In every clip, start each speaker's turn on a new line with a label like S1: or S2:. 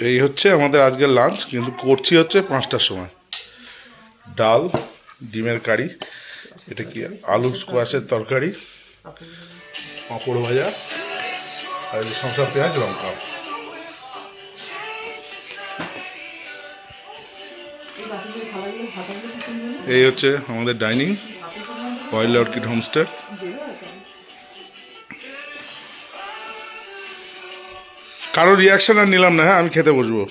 S1: এই হচ্ছে আমাদের আজকের লাঞ্চ, কিন্তু করছি হচ্ছে 5টার সময়। ডাল, ডিমের কারি, এটা কি আলু স্কোয়াশের তরকারি, পাঁপড় ভাজা, আর এই যে শসা, পেঁয়াজ, লঙ্কা। এই হচ্ছে আমাদের ডাইনিং, ওয়াইল্ড অর্কিড হোমস্টে। কারো রিয়াকশন আর নিলাম না, হ্যাঁ আমি খেতে বসবো।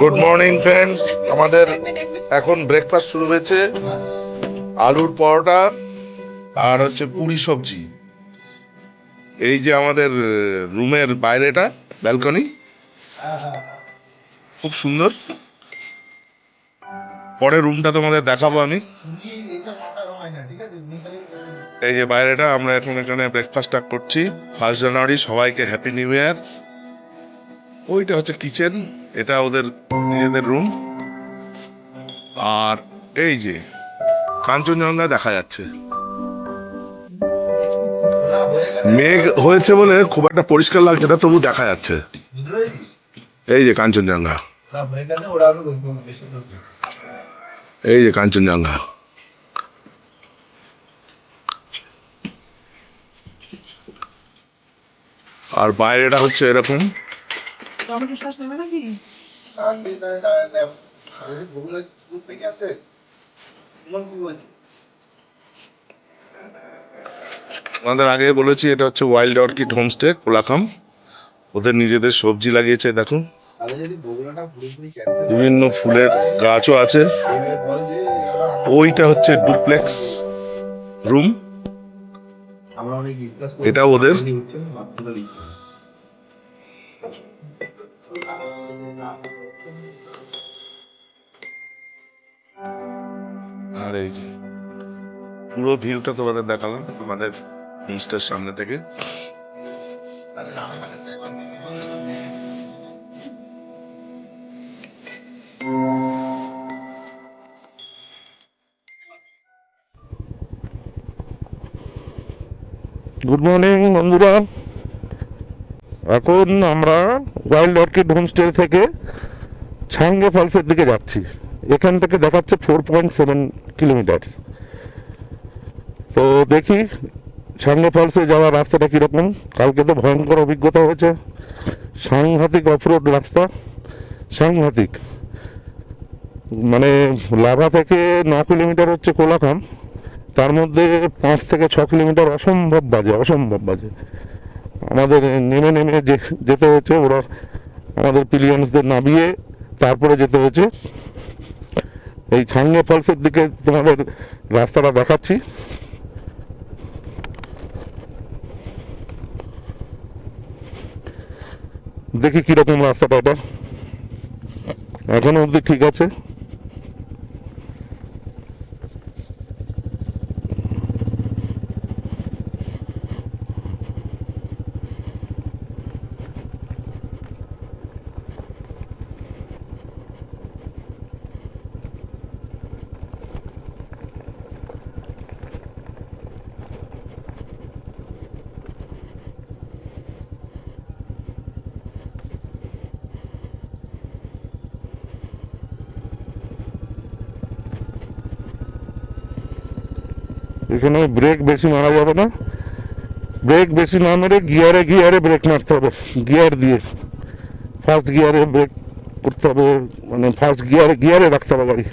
S1: গুড মর্নিং ফ্রেন্ডস, আমাদের এখন ব্রেকফাস্ট শুরু হয়েছে। আলুর পরোটা আর হচ্ছে পুরি সবজি। এই যে আমাদের রুমের বাইরেটা ব্যালকনি, খুব সুন্দর। পরে রুমটা তোমাদের দেখাবো আমি। এই যে বাইরেটা, আমরা এখন এখানে ব্রেকফাস্টটা করছি। 1 জানুয়ারি, সবাইকে হ্যাপি নিউ ইয়ার। ওইটা হচ্ছে কিচেন, এটা ওদের নিজেদের রুম। আর এই যে কাঞ্চনজঙ্ঘা দেখা যাচ্ছে। মেঘ হয়েছে বলে খুব একটা পরিষ্কার লাগছে না, তবু দেখা যাচ্ছে। এই যে কাঞ্চনজঙ্ঘা, এই যে কাঞ্চনজঙ্ঘা। আর বাইরেটা হচ্ছে এরকম। আমাদের আগে বলেছি, এটা হচ্ছে ওয়াইল্ড অর্কিড হোমস্টে, কোলাখাম। ওদের নিজেদের সবজি লাগিয়েছে, দেখুন বিভিন্ন ফুলের গাছও আছে। ওইটা হচ্ছে ডুপ্লেক্স রুম, এটা ওদের। আর এই যে পুরো ভিউটা তোমাদের দেখালাম আমাদের হোমস্টের সামনে থেকে। গুড মর্নিং বন্ধুরা, এখন আমরা ওয়াইল্ড অর্কিড হোমস্টে থেকে ছাঙ্গে ফলসের দিকে যাচ্ছি। এখান থেকে দেখাচ্ছে 4.7 কিলোমিটার। তো দেখি ছাঙ্গে ফলসে যাওয়ার রাস্তাটা কীরকম। কালকে তো ভয়ঙ্কর অভিজ্ঞতা হয়েছে, সাংঘাতিক অফরোড রাস্তা, সাংঘাতিক। মানে লাভা থেকে 9 কিলোমিটার হচ্ছে কোলাখাম, তার মধ্যে 5 থেকে 6 কিলোমিটার অসম্ভব বাজে, অসম্ভব বাজে। আমাদের নেমে নেমে যেতে হয়েছে, ওরা আমাদের পিলিয়ন্সদের নামিয়ে তারপরে যেতে হয়েছে। এই ছাঙ্গে ফলসের দিকে তোমাদের রাস্তাটা দেখাচ্ছি। দেখি কিরকম রাস্তাটা, এটা এখনো অবধি ঠিক আছে। এখানে ব্রেক বেশি মারা যাবে না, ব্রেক বেশি না মেরে গিয়ারে গিয়ারে ব্রেক মারতে হবে। গিয়ার দিয়ে ফার্স্ট গিয়ারে ব্রেক করতে হবে, মানে ফার্স্ট গিয়ারে গিয়ারে রাখতে হবে গাড়ি,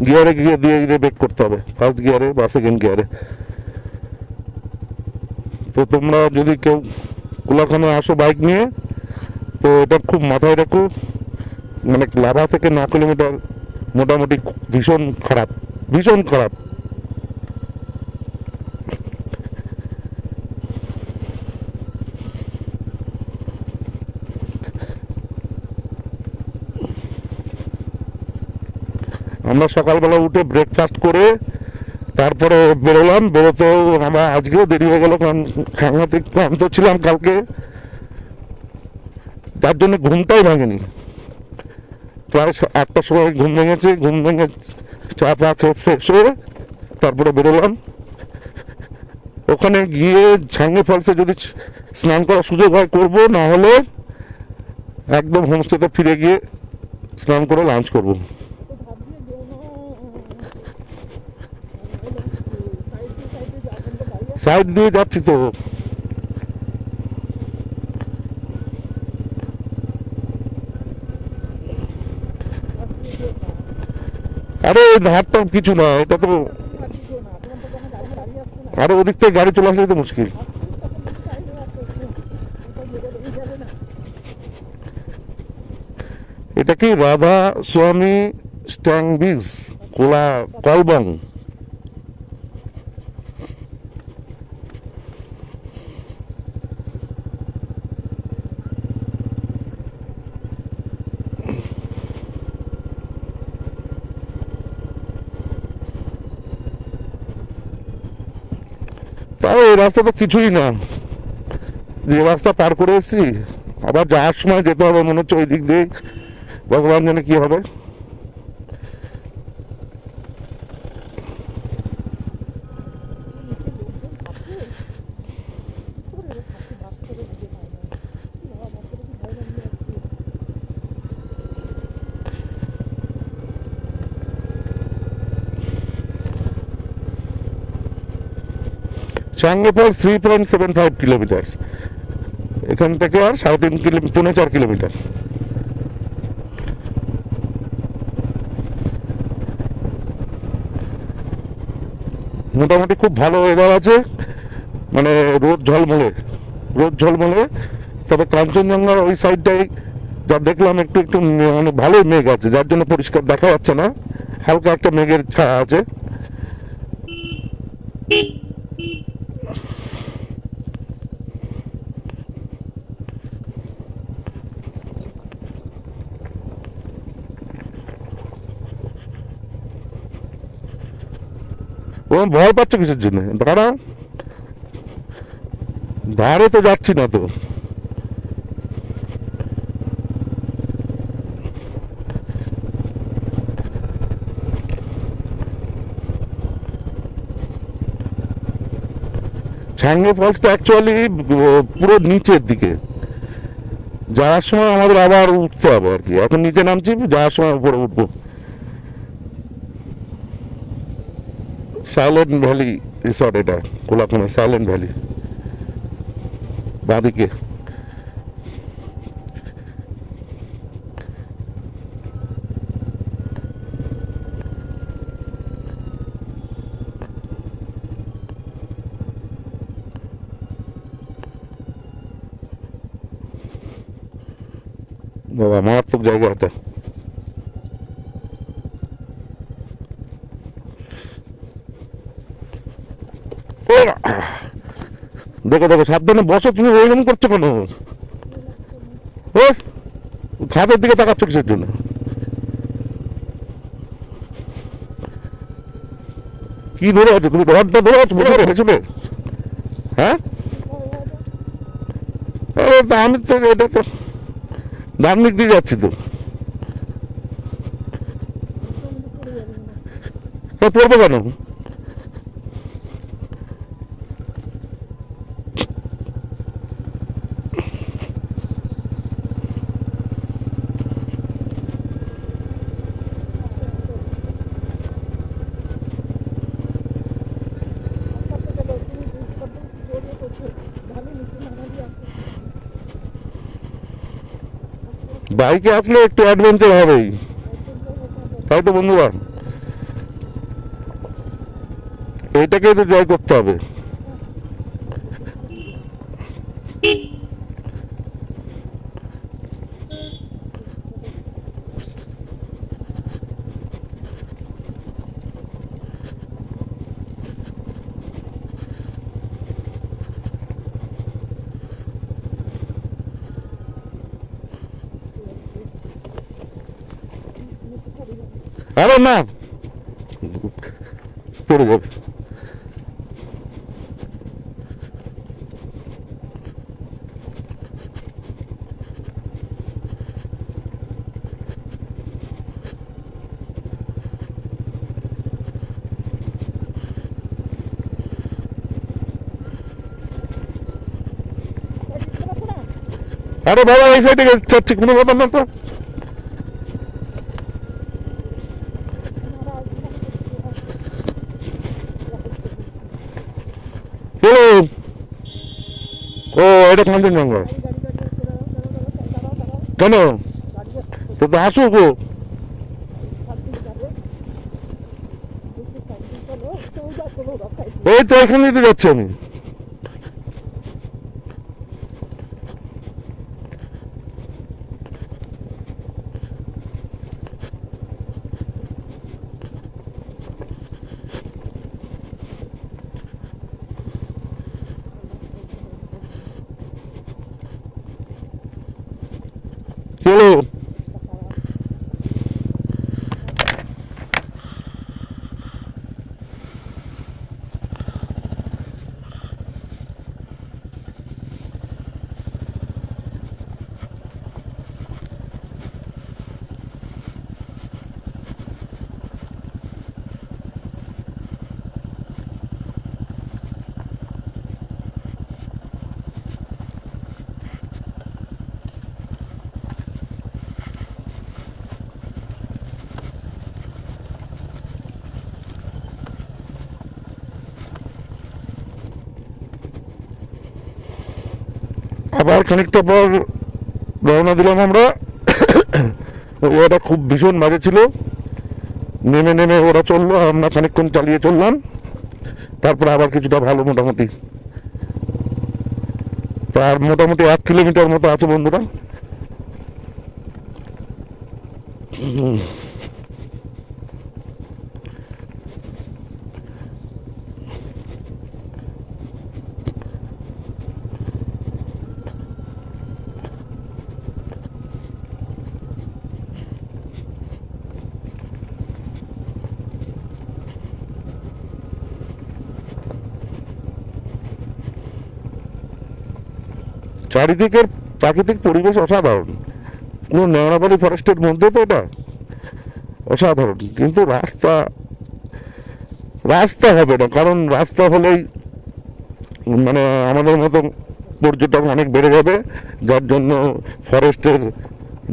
S1: গিয়ারে গিয়ে দিয়ে দিয়ে ব্রেক করতে হবে, ফার্স্ট গিয়ারে বা সেকেন্ড গিয়ারে। তো তোমরা যদি কেউ কোলাখামে আসো বাইক নিয়ে, তো এটা খুব মাথায় রাখো, মানে লাভা থেকে 9 কিলোমিটার মোটামুটি ভীষণ খারাপ, ভীষণ খারাপ। আমরা সকালবেলা উঠে ব্রেকফাস্ট করে তারপরে বেরোলাম। বেরোতেও আমরা আজকেও দেরি হয়ে গেল, কারণ সাংঘাতিক ক্লান্ত ছিলাম কালকে, যার জন্য ঘুমটাই ভাঙেনি। প্রায় 8টার সময় ঘুম ভেঙেছে, ঘুম ভেঙে চা পা খেয়ে ফ্রেশ হয়ে তারপরে বেরোলাম। ওখানে গিয়ে ছাঙ্গে ফলসে যদি স্নান করার সুযোগ হয় করবো, না হলে একদম হোমস্টেতে ফিরে গিয়ে স্নান করে লাঞ্চ করবো। সাইড দিয়ে যাচ্ছি তো। আরে ধারটা কিছু না, এটা তো আরে ওদিক থেকে গাড়ি চলে আসলে তো মুশকিল। এটা কি রাধা স্বামী স্ট্যাং বিচ, কোলা কলবং। তাও এই রাস্তা তো কিছুই না, যে রাস্তা পার করে এসেছি, আবার যাওয়ার সময় যেতে হবে মনে হচ্ছে ওই দিক দিয়ে, ভগবান জানে কি হবে। চাঙ্গে ফলস 3.75 কিলোমিটার, এখান থেকে আর 3.5 কিলোমিটার, 4 কিলোমিটার। মোটামুটি খুব ভালো ওয়েদার আছে, মানে রোদ ঝলমলে, রোদ ঝলমলে। তবে কাঞ্চনজঙ্ঘার ওই সাইডটাই যা দেখলাম একটু একটু মানে ভালোই মেঘ আছে, যার জন্য পরিষ্কার দেখা যাচ্ছে না, হালকা একটা মেঘের ছায়া আছে। ও ভয় পাচ্ছ কিসের জন্য? দাঁড়াও, ধারে তো যাচ্ছি না তো। ছাঙ্গে ফলসটা অ্যাকচুয়ালি পুরো নিচের দিকে, যাওয়ার সময় আমাদের আবার উঠতে হবে আর কি। এখন নিচে নামছি, যাওয়ার সময় উপরে উঠবো। সাইলেন্ট ভ্যালি রিসর্ট, এটা কোলাকুনা সাইলেন্ট ভ্যালি, বাঁদিকে। বাবা মারাত্মক জায়গা এটা। দেখো দেখো, সাবধানে বসো, তুমি ওইরকম করছো কেন? ও খাদের দিকে তাকাচ্ছ কিসের জন্য? কি ধরে আছো তুমি? রডটা ধরে আছো বসে পেছনে? হ্যাঁ, আমি তো এটা তো ডান দিক দিয়ে যাচ্ছি তো। পড়বো কেন? বাইকে আসলে একটু অ্যাডভেঞ্চার হবেই, তাই তো বন্ধুরা? এইটাকেই তো জয় করতে হবে। আরে না, পড়ে যাবে। আরে বাবা এই সাইডে যাচ্ছি, কোনো ব্যাপার না তো। হ্যালো, ও এটা কাঞ্চনজঙ্ঘা। কেন? তো তো আসুক ও। এই তো এখান দিতে যাচ্ছি আমি। হ্যালো, আবার খানিকটা পর রওনা দিলাম আমরা। ওটা খুব ভীষণ বাজে ছিল। নেমে নেমে ওরা চললো, আমরা খানিকক্ষণ চালিয়ে চললাম, তারপরে আবার কিছুটা ভালো মোটামুটি। তার মোটামুটি 1 কিলোমিটার মতো আছে বন্ধুরা। চারিদিকের প্রাকৃতিক পরিবেশ অসাধারণ। পুরো নেওড়াপাড়ি ফরেস্টের মধ্যে তো এটা, অসাধারণ। কিন্তু রাস্তা রাস্তা হবে না, কারণ রাস্তা হলেই মানে আমাদের মতো পর্যটক অনেক বেড়ে যাবে, যার জন্য ফরেস্টের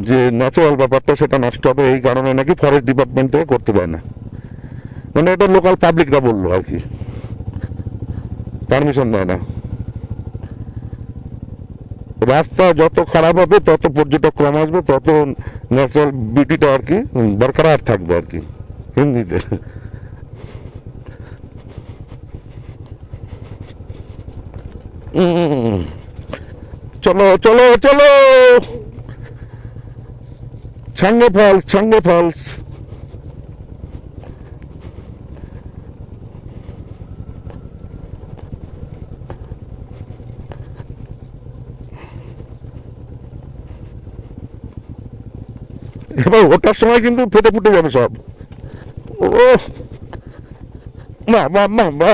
S1: যে ন্যাচারাল ব্যাপারটা সেটা নষ্ট হবে। এই কারণে নাকি ফরেস্ট ডিপার্টমেন্ট থেকে করতে দেয় না, মানে এটা লোকাল পাবলিকরা বললো আর কি, পারমিশন দেয় না। রাস্তা যত খারাপ হবে তত পর্যটক কম আসবে, তত ন্যাচারাল বিউটিটা আর কি বরকরার থাকবে আর কি, হিন্দিতে। চলো চলো চলো, ছাঙ্গে ফলস, ছাঙ্গে ফলস। এবার ওটার সময় কিন্তু ফেটে ফুটে যাবে সব। ও মা মা মা মা।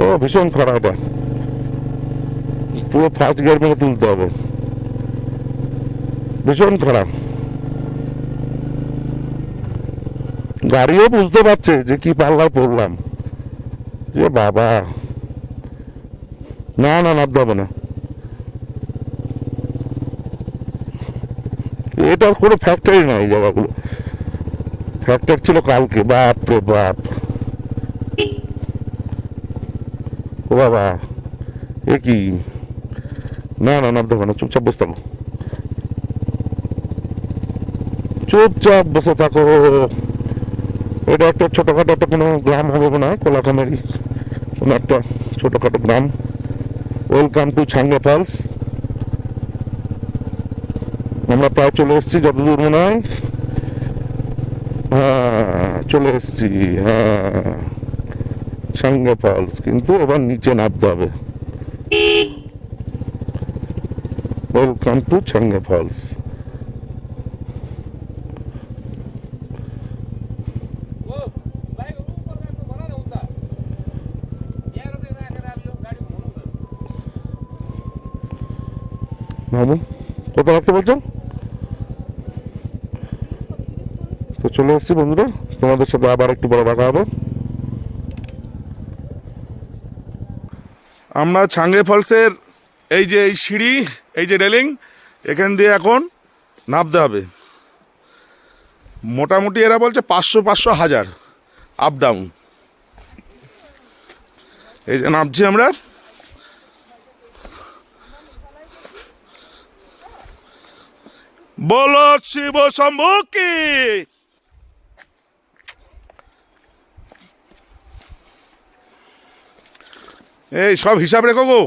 S1: ও ভীষণ খারাপ, এটা পুরো ফার্স্ট গিয়ার মেরে তুলতে হবে, ভীষণ খারাপ। গাড়িও বুঝতে পারছে যে কি পাল্লায় পড়লাম। এ বাবা, না না নামতে হবে না, এটার কোনো ফ্যাক্টরি নাই, এই জায়গাগুলো ফ্যাক্টরি ছিল কালকে। বাপ রে বাপ, ও বাবা, এ কি, না না নামতে হবে না, চুপচাপ বসে থাকো, চুপচাপ বসে থাকো। এটা একটা ছোটখাটো একটা কোনো গ্রাম হবে না, কোলাখামেরি কোনো একটা ছোটখাটো গ্রাম। Welcome to Changey Falls. আমরা প্রায় চলে এসেছি, যতদূর মনে হয়। হ্যাঁ চলে এসেছি, হ্যাঁ ছাঙ্গে ফলস, কিন্তু এবার নিচে নামতে হবে। Welcome to Changey falls. ভাবুন কত রাখতে বলছেন? তো চলে এসেছি বন্ধুরা, তোমাদের সাথে আবার একটু বড় দেখা হবে। আমরা ছাঙ্গে ফলসের এই যে এই সিঁড়ি, এই যে রেলিং, এখান দিয়ে এখন নামতে হবে। মোটামুটি এরা বলছে 500-1000 আপ ডাউন। এই যে নামছি আমরা। বলো শিব শম্ভু কি। এই সব হিসাব রেখো গো,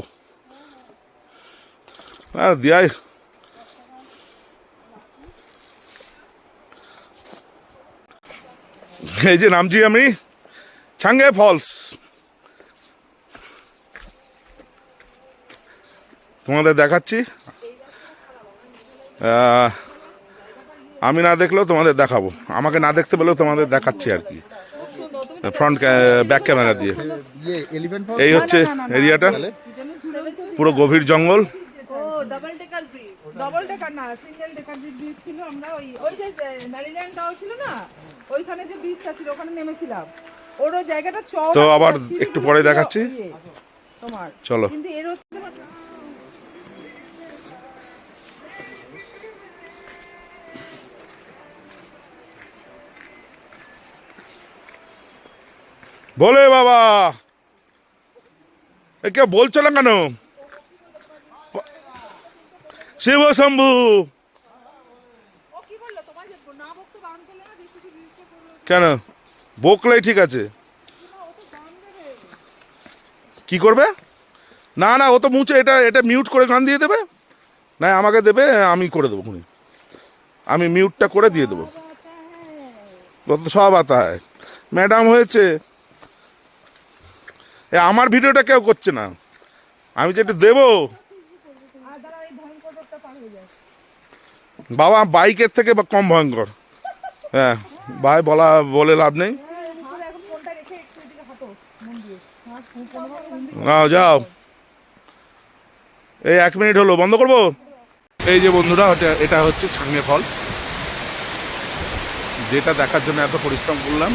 S1: আর দিয়াই এই যে নামছি আমি ছাঙ্গে ফলস। তোমাদের দেখাচ্ছি, আমি না দেখলেও তোমাদের দেখাবো, আমাকে না দেখতে পেলেও তোমাদের দেখাচ্ছি আর কি, ফ্রন্ট ব্যাক ক্যামেরা দিয়ে। এই হচ্ছে এরিয়াটা, পুরো গভীর জঙ্গল।
S2: ডবল ডেকার না, সিঙ্গেল ডেকার যে ব্রিজ ছিল, আমরা ওই যে ম্যারিল্যান্ড টাওয়ার ছিল না, ওইখানে যে ব্রিজটা ছিল ওখানে নেমেছিলাম। ওরও জায়গাটা চওড়া,
S1: তো আবার একটু পরে দেখাচ্ছি,
S2: তোমার
S1: চলো।
S2: কিন্তু এর হচ্ছে
S1: বলে বাবা, এ কে বলছো না কেন? শিব শম্ভু
S2: ও কি বললো তোমার, যে না বকতে বান করলে না, বেশি বেশি ব্রিজটা করলো
S1: কেন? বকলেই ঠিক আছে,
S2: না, ও তো বান দেবে।
S1: কি করবে? না না, ও তো মুছে এটা এটা মিউট করে গান দিয়ে দেবে, না আমাকে দেবে, আমি করে দেবো, আমি মিউটটা করে দিয়ে দেবো। ও তো সব আতা হয়, ম্যাডাম হয়েছে। এ আমার ভিডিওটা কেউ করছে না, আমি যেটা দেবো।
S2: আর দাঁড়া, এই ভয়ঙ্করটা পার হয়ে যায়।
S1: বাবা বাইকের থেকে কম ভয়ঙ্কর। হ্যাঁ ভাই, বলে লাভ নেই।
S2: হাত এখন ফোনটা রেখে একটু এদিকে হাঁটো মন দিয়ে, হাত কোনোভাবে
S1: যাও যাও, এই 1 মিনিট হলো, বন্ধ করবো। এই যে বন্ধুরা, এটা হচ্ছে ছাঙ্গে ফল, যেটা দেখার জন্য এত পরিশ্রম করলাম।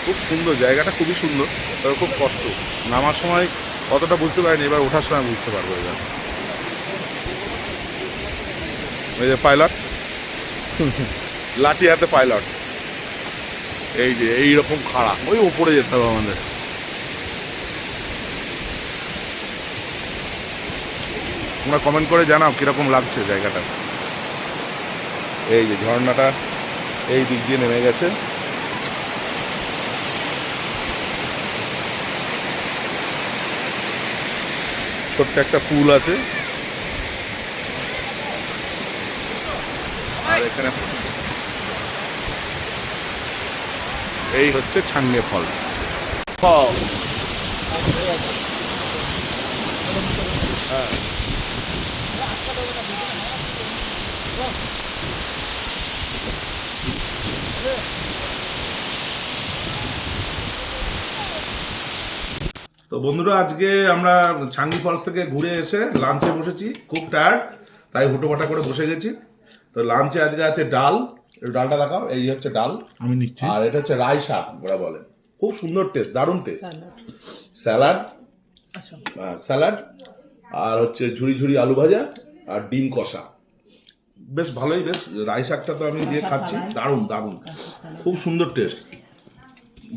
S1: খুব সুন্দর জায়গাটা, খুবই সুন্দর, তবে খুব কষ্ট। নামার সময় অতটা বুঝতে পারিনি, এবার ওঠার সময় বুঝতে পারবো। এবার এই যে পাইলট, লাঠি হাতে পাইলট, এই যে এইরকম খাড়া, ওই ওপরে যেতে হবে আমাদের। তোমরা কমেন্ট করে জানাও কিরকম লাগছে জায়গাটা। এই যে ঝর্ণাটা এই দিক দিয়ে নেমে গেছে, ছোট্ট একটা পুল আছে, আর এখানে এই হচ্ছে ছাঙ্গে ফল।
S3: তো বন্ধুরা, আজকে আমরা ছাঙ্গি ফলস থেকে ঘুরে এসে লাঞ্চে বসেছি। খুব টায়ার্ড, তাই হুটোপাটা করে বসে গেছি। তো লাঞ্চে আজকে আছে ডাল, একটু ডালটা দেখাও। এই হচ্ছে ডাল,
S4: আমি নিচ্ছি।
S3: আর এটা হচ্ছে রাই শাক ওরা বলে। খুব সুন্দর টেস্ট, দারুণ টেস্ট। স্যালাড, স্যালাড, আর হচ্ছে ঝুড়ি ঝুড়ি আলু ভাজা আর ডিম কষা। বেশ ভালোই, বেশ। রাই শাকটা তো আমি দিয়ে খাচ্ছি, দারুণ দারুণ, খুব সুন্দর টেস্ট।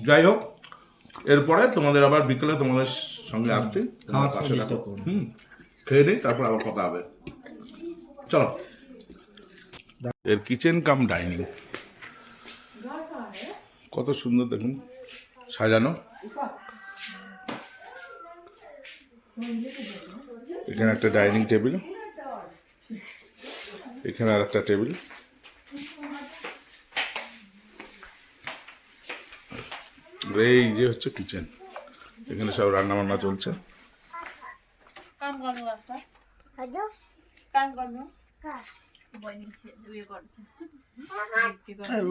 S3: যাই হোক, এরপরে তোমাদের আবার বিকেলে তোমাদের সঙ্গে আসছি।
S4: খাওয়ার
S3: পাশে
S4: চেষ্টা
S3: থাকো।
S4: করুন।
S3: খেয়ে নিই, তারপর আবার কথা হবে। চলো। এর কিচেন কাম ডাইনিং কত সুন্দর দেখুন সাজানো। এখানে একটা ডাইনিং টেবিল, এখানে আর একটা টেবিল। এই যে হচ্ছে কিচেন, এখানে সব রান্না বান্না চলছে।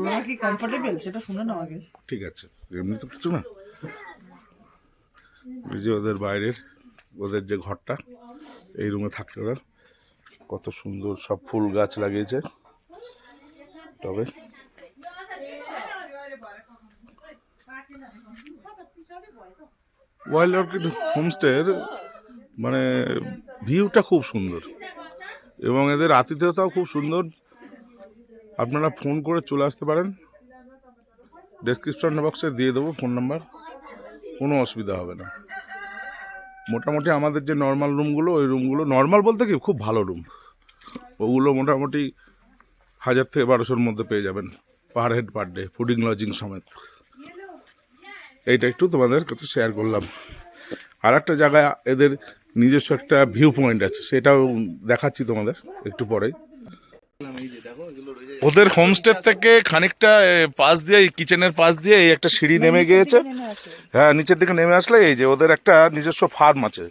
S5: ওরা কি কমফোর্টেবল সেটা শুনে না আগে।
S3: ঠিক আছে, এমনি তো কিছু না। এই যে ওদের বাইরের, ওদের যে ঘরটা, এই রুমে থাকে ওরা। কত সুন্দর সব ফুল গাছ লাগিয়েছে। তবে ওয়াইল্ড অর্কিড হোমস্টের মানে ভিউটা খুব সুন্দর এবং এদের আতিথেয়তাও খুব সুন্দর। আপনারা ফোন করে চলে আসতে পারেন, ডেসক্রিপশন বক্সে দিয়ে দেবো ফোন নাম্বার, কোনো অসুবিধা হবে না। মোটামুটি আমাদের যে নর্মাল রুমগুলো, ওই রুমগুলো নর্মাল বলতে কি খুব ভালো রুম, ওগুলো মোটামুটি 1000 থেকে 1200-র মধ্যে পেয়ে যাবেন per head per day, fooding lodging সমেত। এইটা একটু তোমাদের কাছে শেয়ার করলাম। আর একটা জায়গায় এদের নিজস্ব একটা ভিউ পয়েন্ট আছে, সেটাও দেখাচ্ছি তোমাদের একটু পরেই। ওদের হোমস্টে থেকে খানিকটা পাশ দিয়ে, কিচেনের পাশ দিয়ে এই একটা সিঁড়ি নেমে গিয়েছে। হ্যাঁ, নিচের দিকে নেমে আসলে এই যে ওদের একটা নিজস্ব ফার্ম আছে,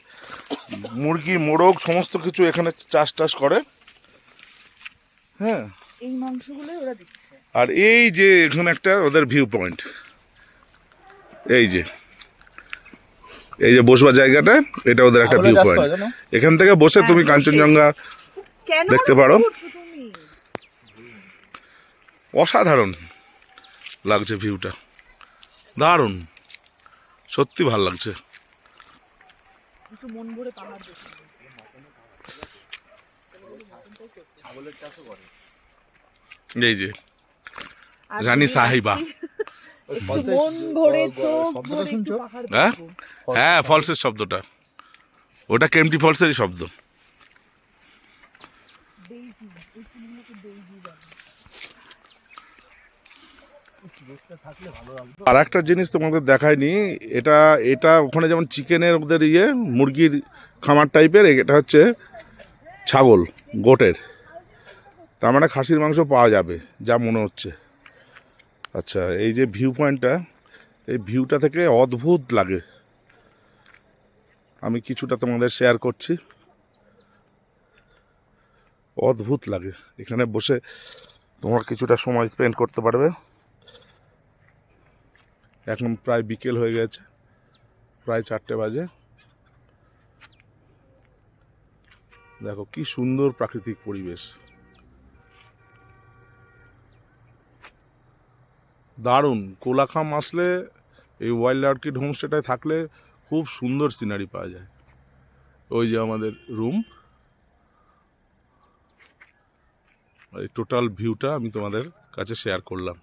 S3: মুরগি মোরগ সমস্ত কিছু এখানে চাষ টাস করে। হ্যাঁ,
S2: এই মাংসগুলো ওরা দিচ্ছে।
S3: আর এই যে এখানে একটা ওদের ভিউ পয়েন্ট, এই যে বসবার জায়গাটা, এটা ওদের একটা ভিউ পয়েন্ট। এখান থেকে বসে তুমি কাঞ্চনজঙ্ঘা দেখতে পারো। অসাধারণ লাগছে ভিউটা, দারুণ, সত্যি ভালো লাগছে।
S2: মন ভরে পাহাড় দেখে।
S3: এই যে রানী সাহিবা,
S2: মন ভরে চোখ
S4: শব্দটা
S2: ভরে
S4: শুনছো?
S2: পাহাড়
S3: হ্যাঁ
S2: দেখবো।
S3: হ্যাঁ, ফলসের শব্দটা, ওটা কেমটি ফলসেরই শব্দ। আর একটা জিনিস তোমাদের দেখায়নি, এটা এটা ওখানে যেমন চিকেনের ওদের মুরগির খামার টাইপের, এটা হচ্ছে ছাগল, গোটের। তার মানে খাসির মাংস পাওয়া যাবে যা মনে হচ্ছে। আচ্ছা, এই যে ভিউ পয়েন্টটা, এই ভিউটা থেকে অদ্ভুত লাগে। আমি কিছুটা তোমাদের শেয়ার করছি, অদ্ভুত লাগে। এখানে বসে তোমরা কিছুটা সময় স্পেন্ড করতে পারবে। এখন প্রায় বিকেল হয়ে গেছে, প্রায় 4টে বাজে। দেখো কি সুন্দর প্রাকৃতিক পরিবেশ, দারুণ। কোলাখাম আসলে এই ওয়াইল্ড অর্কিড হোমস্টেটায় থাকলে খুব সুন্দর সিনারি পাওয়া যায়। ওই যে আমাদের রুম, এই টোটাল ভিউটা আমি তোমাদের কাছে শেয়ার করলাম।